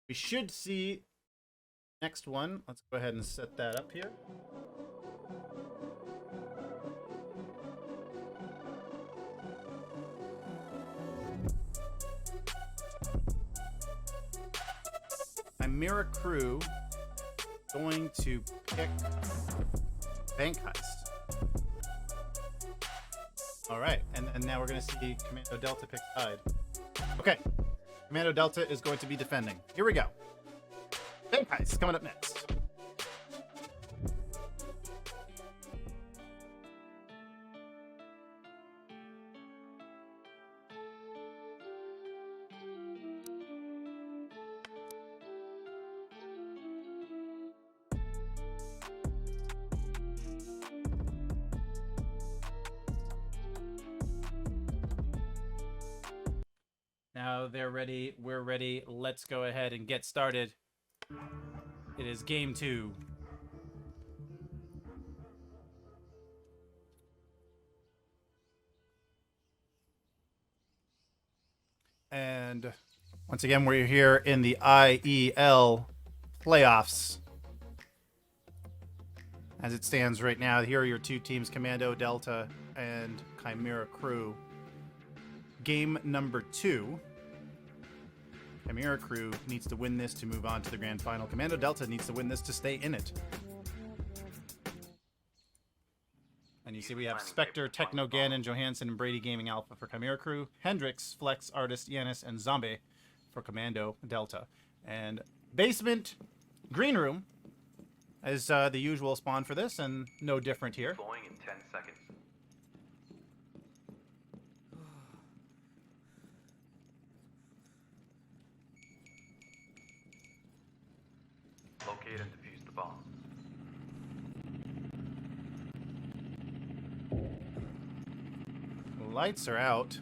We should see next one. Let's go ahead and set that up here. Chimera crew going to pick Bank Heist. All right, and now we're going to see Kommando Delta pick side. Okay, Kommando Delta is going to be defending. Here we go. Bank Heist coming up next. Now they're ready. We're ready. Let's go ahead and get started. It is game 2. And once again, we're here in the IEL playoffs. As it stands right now, here are your two teams, Kommando Delta and Chimera Crew. Game number 2. Chimera Crew needs to win this to move on to the grand final. Kommando Delta needs to win this to stay in it. And you see we have Spectre, Techno, GanoN, Johanson, and BradygamingAlpha for Chimera Crew. Hendrix, Flex, Artist, Yanis, and Zombey for Kommando Delta. And Basement, Green Room is the usual spawn for this, and no different here. Deploying in 10 seconds. Locate and defuse the bomb. Lights are out.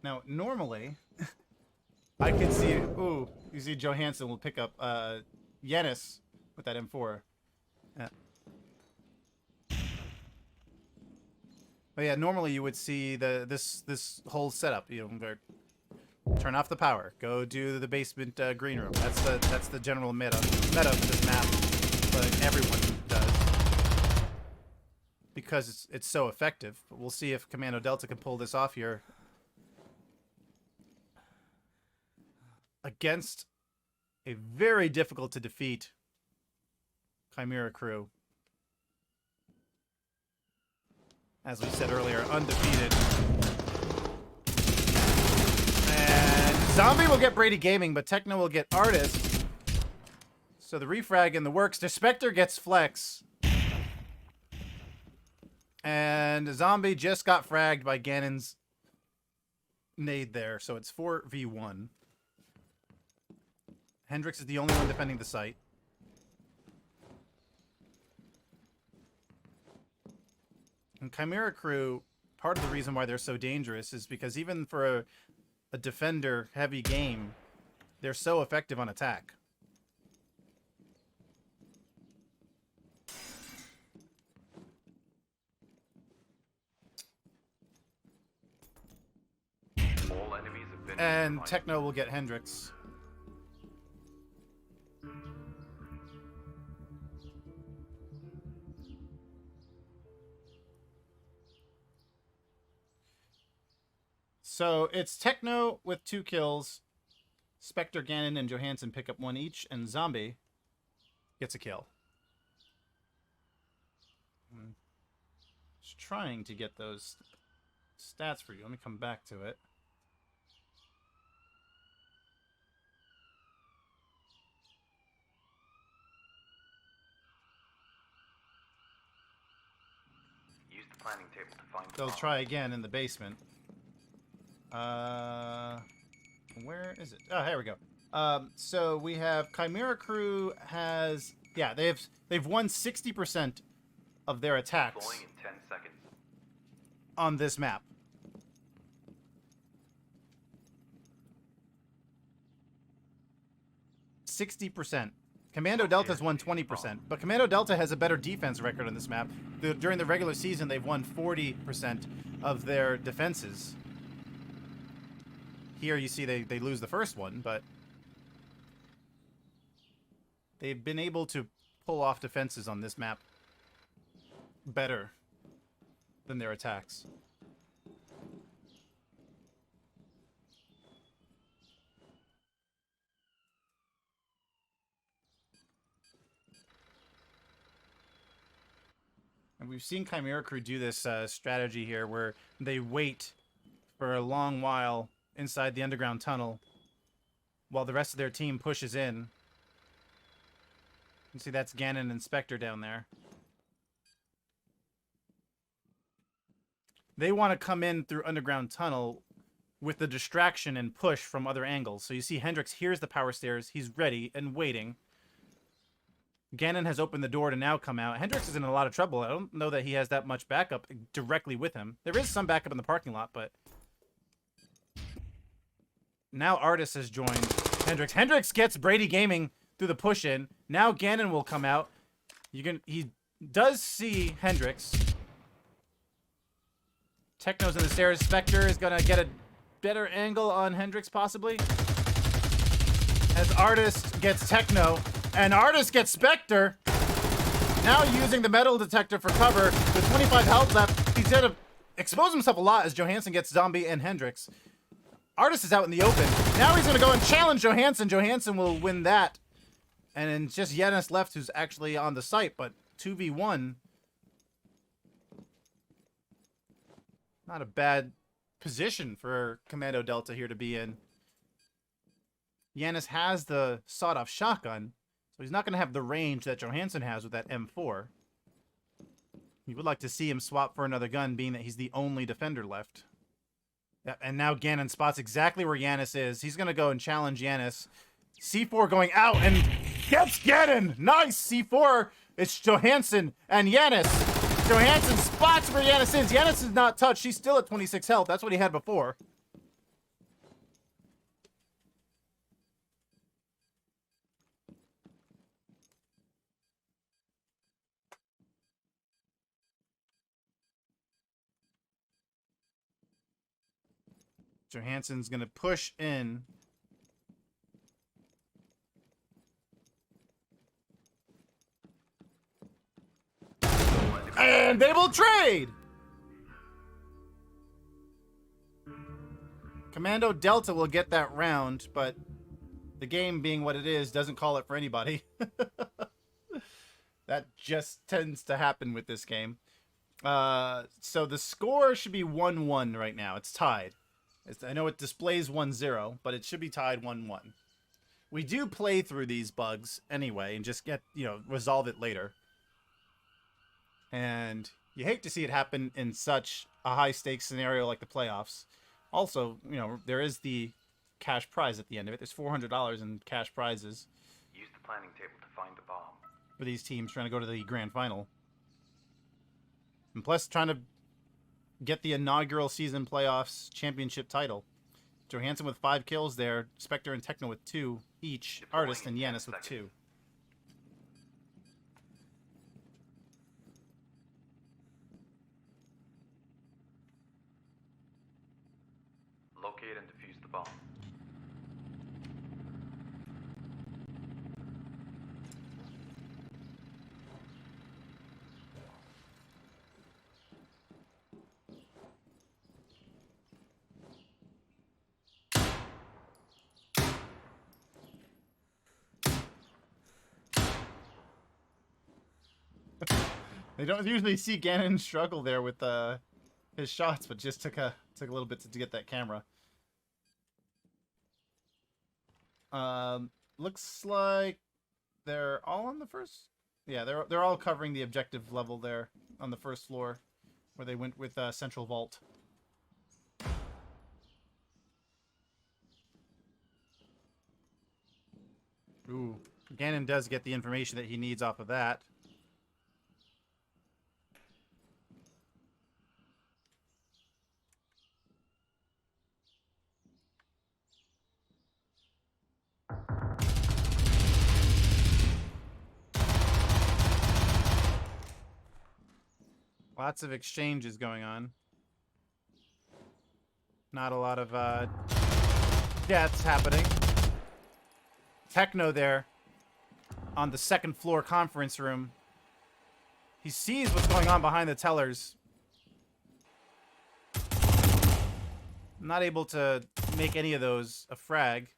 Now, normally, I can see... Ooh, you see Johanson will pick up Yanis with that M4. But yeah, normally you would see this whole setup. You know, turn off the power, go do the basement green room. That's the general meta for this map. But everyone does because it's so effective. But we'll see if Kommando Delta can pull this off here against a very difficult to defeat Chimera Crew. As we said earlier, undefeated. And Zombey will get Brady Gaming, but Techno will get Artist. So the refrag in the works. The Spectre gets Flex. And Zombey just got fragged by GanoN's nade there. So it's 4v1. Hendrix is the only one defending the site. And Chimera Crew, part of the reason why they're so dangerous is because even for a defender-heavy game, they're so effective on attack. All enemies have been And Techno will get Hendrix. So it's Techno with 2 kills. Spectre, GanoN, and Johanson pick up 1 each, and Zombey gets a kill. Just trying to get those stats for you. Let me come back to it. Use the planning table to find the They'll bomb. try again in the basement. Where is it? Oh, here we go. So we have Chimera Crew has, yeah, they've won 60% of their attacks Deploying in 10 seconds. on this map. 60%. Commando Delta's won 20%, but Commando Delta has a better defense record on this map. During the regular season, they've won 40% of their defenses. Here you see they lose the first one, but they've been able to pull off defenses on this map better than their attacks. And we've seen Chimera crew do this strategy here where they wait for a long while inside the underground tunnel while the rest of their team pushes in. You see that's GanoN and Spectre down there. They want to come in through underground tunnel with the distraction and push from other angles. So you see Hendrix hears the power stairs. He's ready and waiting. GanoN has opened the door to now come out. Hendrix is in a lot of trouble. I don't know that he has that much backup directly with him. There is some backup in the parking lot, but now Artis has joined Hendrix. Hendrix gets Brady Gaming through the push-in. Now GanoN will come out. He does see Hendrix. Techno's in the stairs. Spectre is going to get a better angle on Hendrix, possibly. As Artis gets Techno. And Artis gets Spectre. Now using the metal detector for cover. With 25 health left, he's going to expose himself a lot as Johanson gets Zombey and Hendrix. Artis is out in the open. Now he's going to go and challenge Johanson. Johanson will win that. And then just Yanis left, who's actually on the site. But 2v1. Not a bad position for Commando Delta here to be in. Yanis has the sawed-off shotgun. So he's not going to have the range that Johanson has with that M4. You would like to see him swap for another gun, being that he's the only defender left. Yep, and now GanoN spots exactly where Yanis is. He's going to go and challenge Yanis. C4 going out and gets GanoN! Nice! C4, it's Johanson and Yanis. Johanson spots where Yanis is. Yanis is not touched. He's still at 26 health. That's what he had before. Johansson's going to push in. And they will trade! Commando Delta will get that round, but the game being what it is doesn't call it for anybody. That just tends to happen with this game. So the score should be 1-1 right now. It's tied. I know it displays 1-0, but it should be tied 1-1. We do play through these bugs anyway and just get, resolve it later. And you hate to see it happen in such a high-stakes scenario like the playoffs. Also, there is the cash prize at the end of it. There's $400 in cash prizes. Use the planning table to find the bomb. For these teams trying to go to the grand final. And plus trying to get the inaugural season playoffs championship title. Johanson with 5 kills there. Spectre and Techno with 2 each. Artis and Yanis with 2. Locate and defuse the bomb. They don't usually see GanoN struggle there with his shots, but just took a little bit to get that camera. Looks like they're all on the first. Yeah, they're all covering the objective level there on the first floor, where they went with Central Vault. Ooh, GanoN does get the information that he needs off of that. Lots of exchanges going on. Not a lot of deaths happening. Techno there on the second floor conference room. He sees what's going on behind the tellers. Not able to make any of those a frag.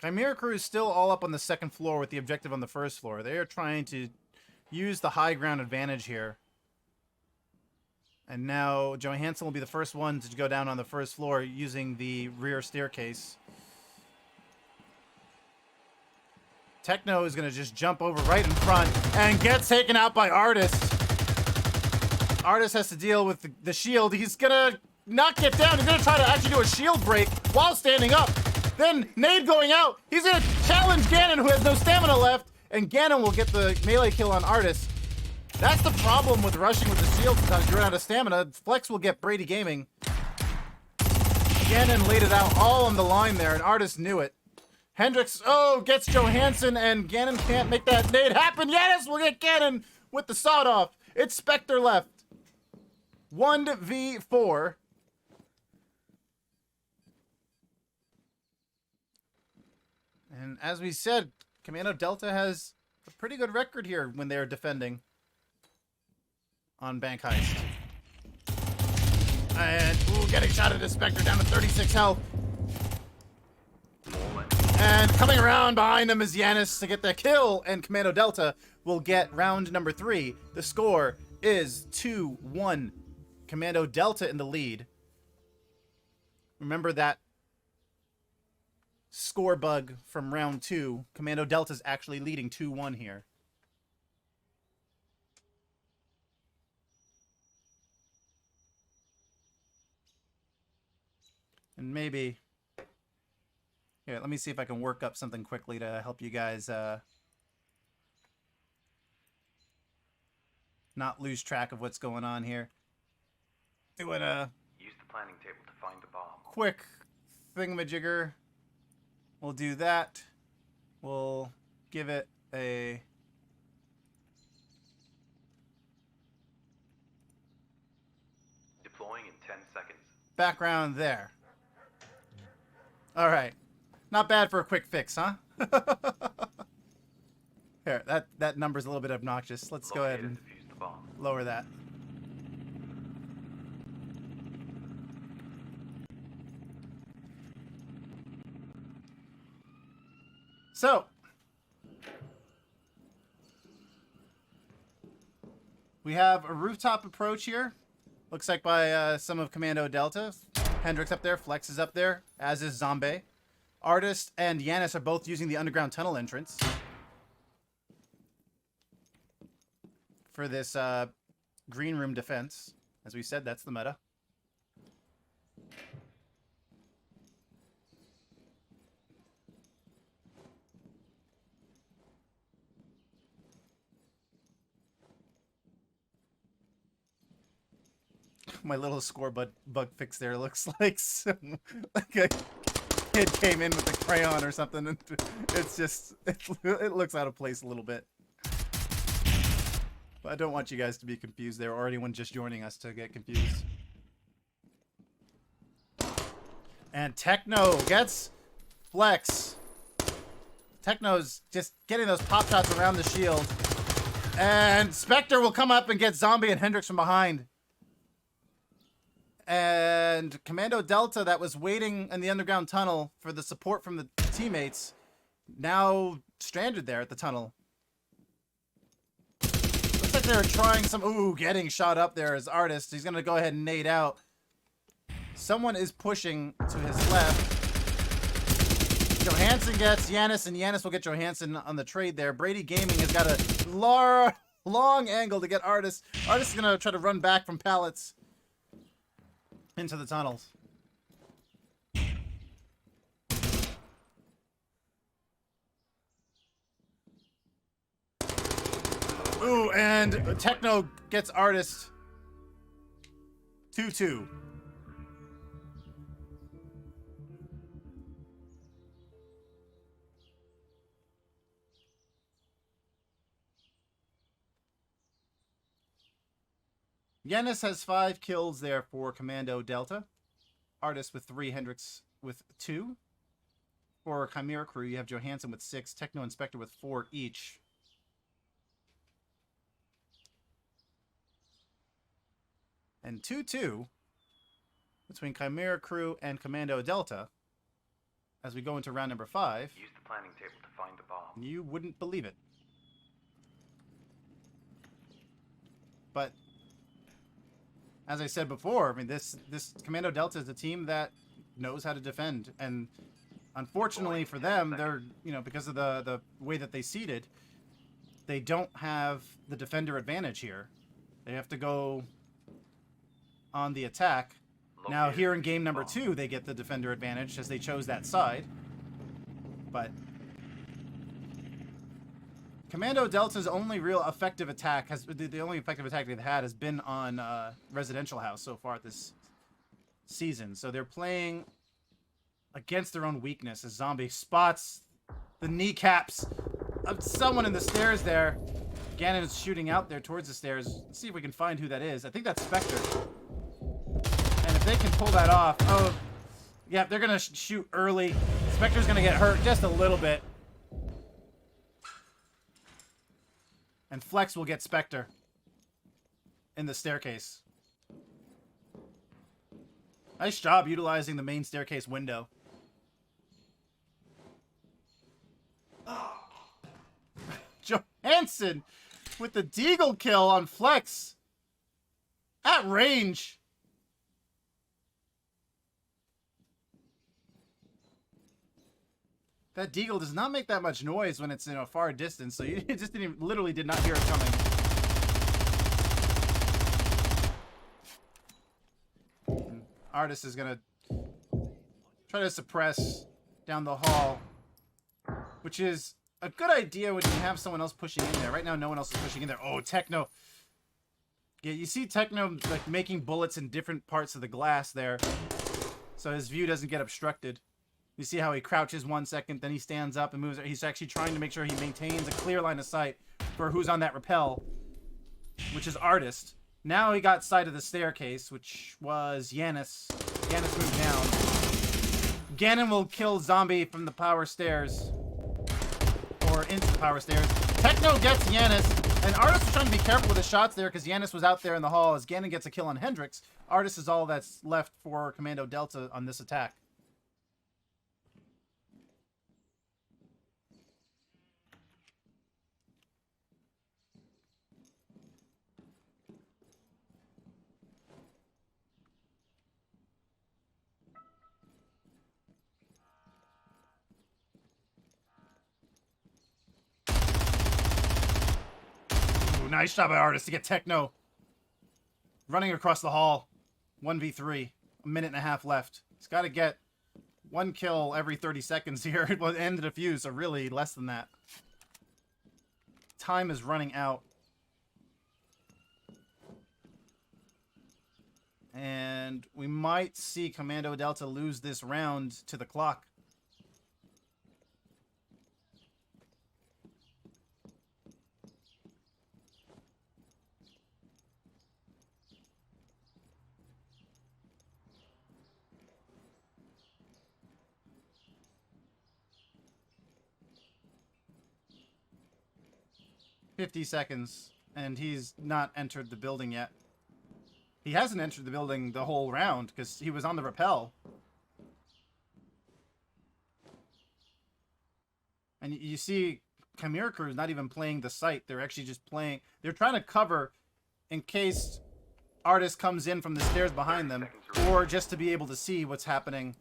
Chimera crew is still all up on the second floor with the objective on the first floor. They are trying to use the high ground advantage here. And now Johanson will be the first one to go down on the first floor using the rear staircase. Techno is going to just jump over right in front and get taken out by Artist. Artist has to deal with the shield. He's going to not get down. He's going to try to actually do a shield break while standing up. Then nade going out. He's going to challenge GanoN, who has no stamina left. And GanoN will get the melee kill on Artist. That's the problem with rushing with the shield. Sometimes you run out of stamina. Flex will get Brady Gaming. GanoN laid it out all on the line there, and Artist knew it. Hendricks, gets Johanson, and GanoN can't make that nade happen. Yanis will get GanoN with the sawed off. It's Spectre left. 1v4. And as we said, Commando Delta has a pretty good record here when they're defending on Bank Heist. And, getting shot at his Spectre down to 36 health. And coming around behind him is Yanis to get the kill, and Commando Delta will get round number 3. The score is 2-1. Commando Delta in the lead. Remember that score bug from round 2. Commando Delta's actually leading 2-1 here. And maybe... Here, let me see if I can work up something quickly to help you guys not lose track of what's going on here. Doing a Use the planning table to find the bomb. quick thingamajigger. We'll do that. We'll give it a... Deploying in 10 seconds. background there. All right. Not bad for a quick fix, huh? Here, that number's a little bit obnoxious. Let's go ahead and defuse the bomb. lower that. So, we have a rooftop approach here. Looks like by some of Commando Delta. Hendricks up there, Flex is up there, as is Zombey. Artist and Yanis are both using the underground tunnel entrance for this green room defense. As we said, that's the meta. My little score bug fix there looks like like a kid came in with a crayon or something, and it's just it looks out of place a little bit. But I don't want you guys to be confused there, or anyone just joining us to get confused. And Techno gets Flex. Techno's just getting those pop shots around the shield, and Spectre will come up and get Zombey and Hendricks from behind. And Commando Delta, that was waiting in the underground tunnel for the support from the teammates, now stranded there at the tunnel. Looks like they're trying some... Ooh, getting shot up there as Artist. He's going to go ahead and nade out. Someone is pushing to his left. Johanson gets Yanis, and Yanis will get Johanson on the trade there. Brady Gaming has got a long angle to get Artist. Artist is going to try to run back from pallets into the tunnels. Ooh, and Techno gets Artist. 2-2. Yanis has 5 kills there for Kommando Delta. Artist with 3, Hendrix with 2. For Chimera crew, you have Johanson with 6, Techno and Spectre with 4 each. And 2-2 between Chimera crew and Kommando Delta as we go into round number 5. Use the planning table to find the bomb. You wouldn't believe it. But as I said before, I mean, this Kommando Delta is a team that knows how to defend, and unfortunately for them, they're, you know, because of the way that they seeded, they don't have the defender advantage here. They have to go on the attack. Now here in game number 2, they get the defender advantage as they chose that side. But Kommando Delta's only real effective attack the only effective attack they've had has been on Residential House so far this season. So they're playing against their own weakness as Zombey spots the kneecaps of someone in the stairs there. GanoN is shooting out there towards the stairs. Let's see if we can find who that is. I think that's Spectre. And if they can pull that off, oh, yeah, they're gonna shoot early. Spectre's gonna get hurt just a little bit. And Flex will get Spectre in the staircase. Nice job utilizing the main staircase window. Johanson with the Deagle kill on Flex at range. That Deagle does not make that much noise when it's in a far distance, so you just literally did not hear it coming. And Artist is gonna try to suppress down the hall, which is a good idea when you have someone else pushing in there. Right now, no one else is pushing in there. Oh, Techno. Yeah, you see Techno like making bullets in different parts of the glass there, so his view doesn't get obstructed. You see how he crouches 1 second, then he stands up and moves. He's actually trying to make sure he maintains a clear line of sight for who's on that rappel, which is Artist. Now he got sight of the staircase, which was Yanis. Yanis moved down. GanoN will kill Zombey from the power stairs. Or into the power stairs. Techno gets Yanis. And Artist was trying to be careful with his shots there because Yanis was out there in the hall. As GanoN gets a kill on Hendrix, Artist is all that's left for Kommando Delta on this attack. Nice job by Artist to get Techno running across the hall. 1v3. A minute and a half left. He's got to get 1 kill every 30 seconds here. It will end the defuse, so really less than that. Time is running out. And we might see Kommando Delta lose this round to the clock. $50 seconds, and he's not entered the building yet. He hasn't entered the building the whole round because he was on the rappel. And you see Chimera crew is not even playing the site. They're actually just playing. They're trying to cover in case Artist comes in from the stairs behind them, or just to be able to see what's happening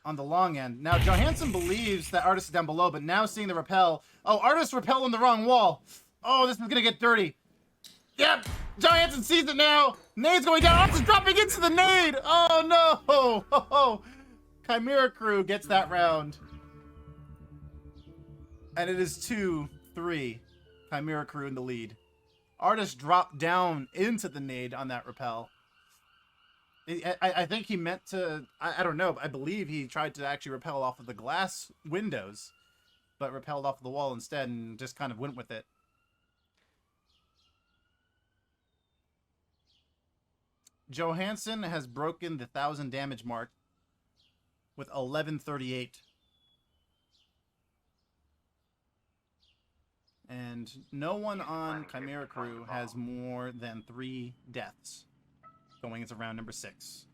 on the long end. Now, Johanson believes that Artist is down below, but now seeing the rappel. Oh, Artist rappel on the wrong wall. Oh, this is going to get dirty. Yep, Johanson sees it now. Nade's going down. Artist dropping into the nade. Oh, no. Oh, Chimera crew gets that round. And it is 2-3. Chimera crew in the lead. Artist dropped down into the nade on that rappel. I think he meant to, I don't know, but I believe he tried to actually rappel off of the glass windows, but rappelled off the wall instead and just kind of went with it. Johanson has broken the 1,000 damage mark with 1138. And no one on Chimera crew has more than 3 deaths going into round number 6.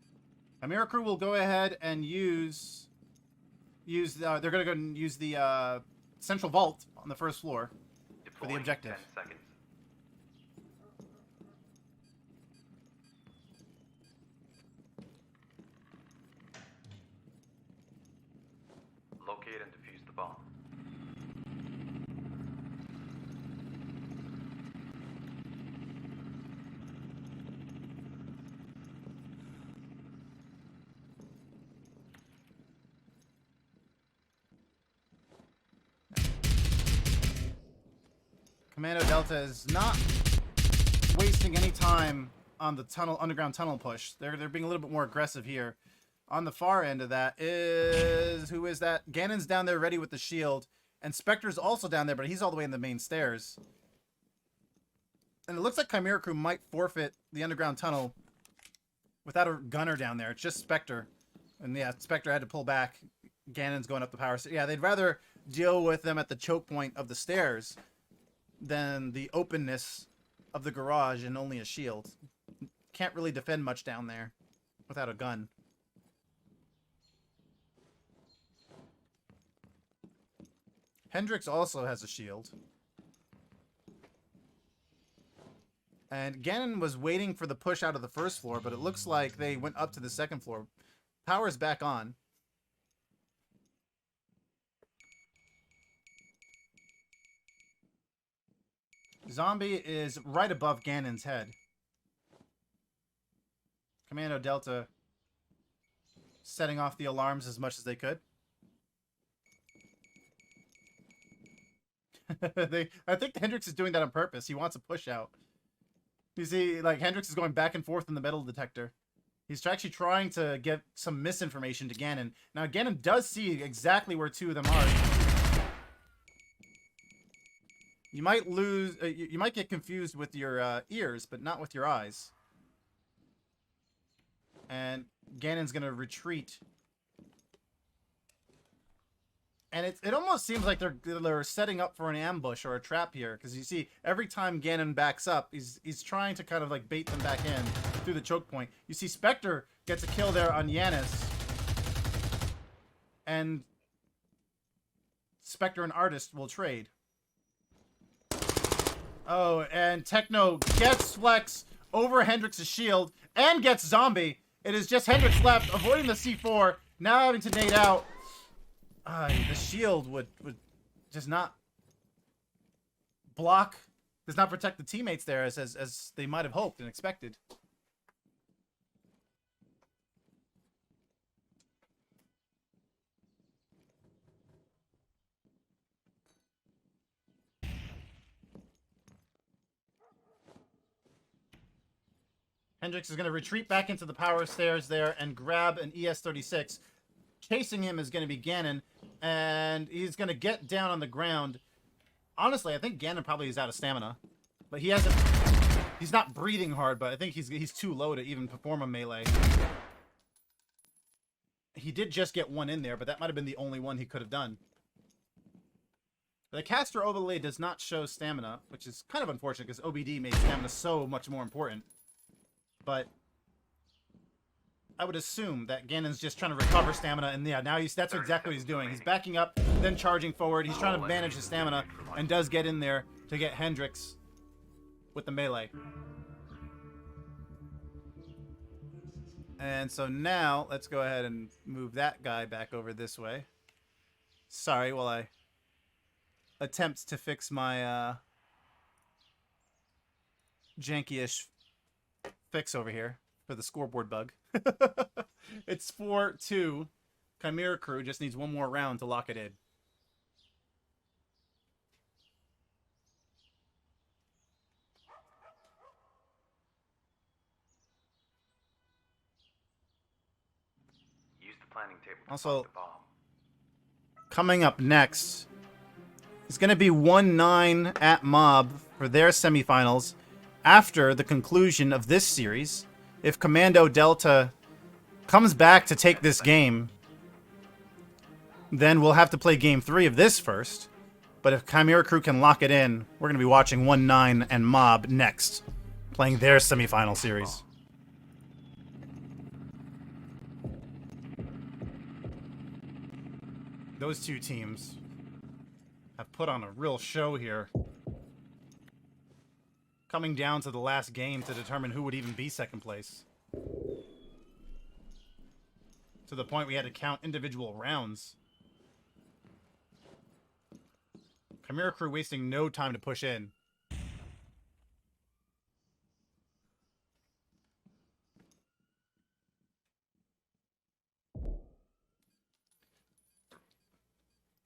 Chimera crew will go ahead and use they're going to go and use the central vault on the first floor for the objective. 10 seconds. Locate and defuse the bomb. Kommando Delta is not wasting any time on the underground tunnel push. They're being a little bit more aggressive here. On the far end of that is who is that? GanoN's down there ready with the shield, and Spectre's also down there, but he's all the way in the main stairs. And it looks like Chimera crew might forfeit the underground tunnel without a gunner down there. It's just Spectre, and yeah, Spectre had to pull back. GanoN's going up the power. Yeah, they'd rather deal with them at the choke point of the stairs than the openness of the garage and only a shield. Can't really defend much down there without a gun. Hendrix also has a shield. And GanoN was waiting for the push out of the first floor, but it looks like they went up to the second floor. Power's back on. Zombey is right above GanoN's head. Kommando Delta setting off the alarms as much as they could. I think Hendrix is doing that on purpose. He wants a push out. You see, like, Hendrix is going back and forth in the metal detector. He's actually trying to get some misinformation to GanoN. Now, GanoN does see exactly where 2 of them are. You might lose. You might get confused with your ears, but not with your eyes. And GanoN's gonna retreat. And it almost seems like they're setting up for an ambush or a trap here, because you see every time GanoN backs up, he's trying to kind of like bait them back in through the choke point. You see Spectre gets a kill there on Yanis, and Spectre and Artist will trade. Oh, and Techno gets Flex over Hendrix's shield and gets Zombey. It is just Hendrix left, avoiding the C4, now having to nade out. The shield would just not block, does not protect the teammates there as they might have hoped and expected. Hendrix is going to retreat back into the power stairs there and grab an ES-36. Chasing him is going to be GanoN, and he's going to get down on the ground. Honestly, I think GanoN probably is out of stamina. But he's not breathing hard, but I think he's too low to even perform a melee. He did just get one in there, but that might have been the only one he could have done. The caster overlay does not show stamina, which is kind of unfortunate because OBD made stamina so much more important. But I would assume that GanoN's just trying to recover stamina, and yeah, now that's exactly what he's doing. He's backing up, then charging forward. He's trying to manage his stamina, and does get in there to get Hendrix with the melee. And so now, let's go ahead and move that guy back over this way. Sorry, while I attempt to fix my janky-ish fix over here for the scoreboard bug. It's 4-2. Chimera crew just needs one more round to lock it in. Use the planning table to Also, find the bomb. coming up next is going to be 1-9 at Mob for their semifinals after the conclusion of this series. If Kommando Delta comes back to take this game, then we'll have to play game 3 of this first. But if Chimera Crew can lock it in, we're going to be watching 1-9 and Mob next, playing their semifinal series. Those two teams have put on a real show here. Coming down to the last game to determine who would even be second place. To the point we had to count individual rounds. Chimera Crew wasting no time to push in.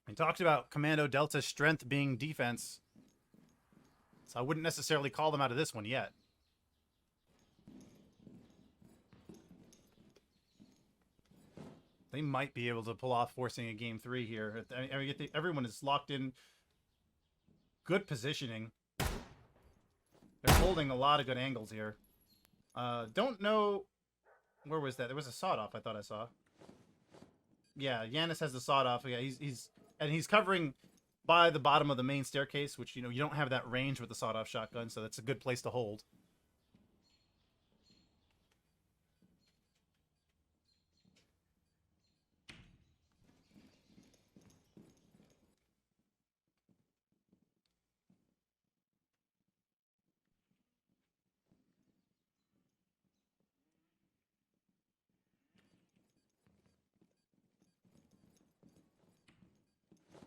We talked about Kommando Delta's strength being defense. So I wouldn't necessarily call them out of this one yet. They might be able to pull off forcing a game 3 here. I mean, everyone is locked in. Good positioning. They're holding a lot of good angles here. Don't know... Where was that? There was a sawed-off I thought I saw. Yeah, Yanis has the sawed-off. Yeah, he's covering by the bottom of the main staircase, which, you know, you don't have that range with the sawed-off shotgun, so that's a good place to hold.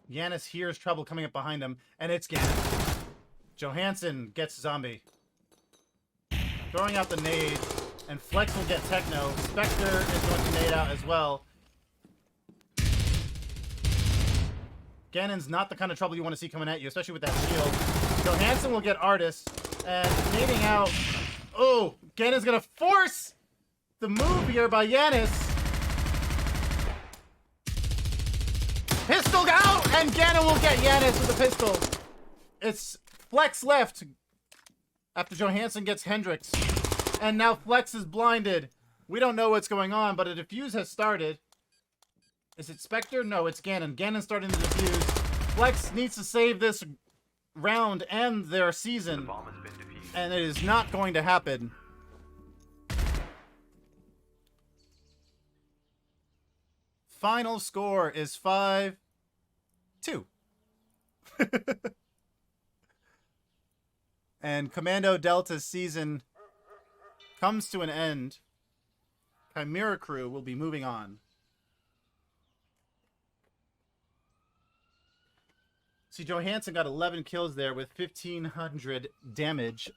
Yanis hears trouble coming up behind him, and it's GanoN. Johanson gets Zombey. Throwing out the nade, and Flex will get Techno. Spectre is going to nade out as well. GanoN's not the kind of trouble you want to see coming at you, especially with that shield. Johanson will get Artist, and nading out. Oh, GanoN's going to force the move here by Yanis. Pistol out, and GanoN will get Yanis with a pistol. It's Flex left after Johanson gets Hendrix. And now Flex is blinded. We don't know what's going on, but a defuse has started. Is it Spectre? No, it's GanoN. GanoN's starting the defuse. Flex needs to save this round and their season. The bomb has been defused. And it is not going to happen. Final score is 5-2. And Kommando Delta's season comes to an end. Chimera Crew will be moving on. See, Johanson got 11 kills there with 1,500 damage